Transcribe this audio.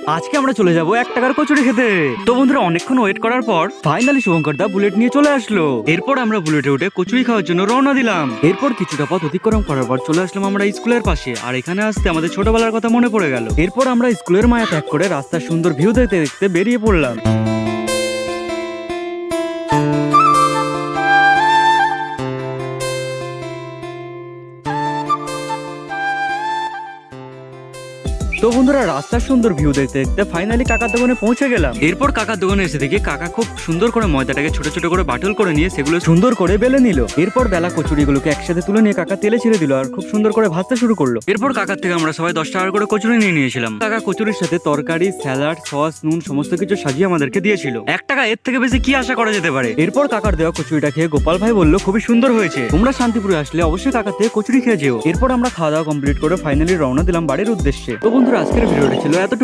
আজকে আমরা চলে যাব 1 টাকার কচুরি খেতে। তো বন্ধুরা অনেকক্ষণ ওয়েট করার পর ফাইনালি শুভঙ্কর দা বুলেট নিয়ে চলে আসলো। এরপর আমরা বুলেটে উঠে কচুরি খাওয়ার জন্য রওনা দিলাম। এরপর কিছুটা পথ অতিক্রম করার পর চলে আসলাম আমরা স্কুলের পাশে, আর এখানে আসতে আমাদের ছোটবেলার কথা মনে পড়ে গেল। এরপর আমরা স্কুলের মায়া ত্যাগ করে রাস্তার সুন্দর ভিউ দেখতে দেখতে বেরিয়ে পড়লাম। তো বন্ধুরা রাস্তার সুন্দর ভিউ দেখতে দেখতে ফাইনালি কাকার দোকানে পৌঁছে গেলাম। এরপর কাকার দোকানে এসে দেখি কাকা খুব সুন্দর করে ময়দাটাকে ছোট ছোট করে বাটল করে নিয়ে সেগুলো সুন্দর করে বেলে নিল। এরপর বেলা কচুরিগুলোকে একসাথে তুলে নিয়ে কাকা তেলে ছেড়ে দিল আর খুব সুন্দর করে ভাজতে শুরু করলো। এরপর কাকার থেকে আমরা সবাই 10 টাকা করে কচুরি নিয়ে নিয়েছিলাম। কাকা কচুরির সাথে তরকারি, স্যালাড, সস, নুন সমস্ত কিছু সাজিয়ে আমাদেরকে দিয়েছিল। 1 টাকা এর থেকে বেশি কি আশা করা যেতে পারে। এরপর কাকার দেওয়া কচুরিটা খেয়ে গোপাল ভাই বললো খুবই সুন্দর হয়েছে, তোমরা শান্তিপুরে আসলে অবশ্যই কাকার থেকে কচুরি খেয়ে যেও। এরপর আমরা খাওয়া দাওয়া কমপ্লিট করে ফাইনালি রওনা দিলাম বাড়ির উদ্দেশ্যে। তো বন্ধুরা আজকের ভিডিওটা ছিল এতটুকু।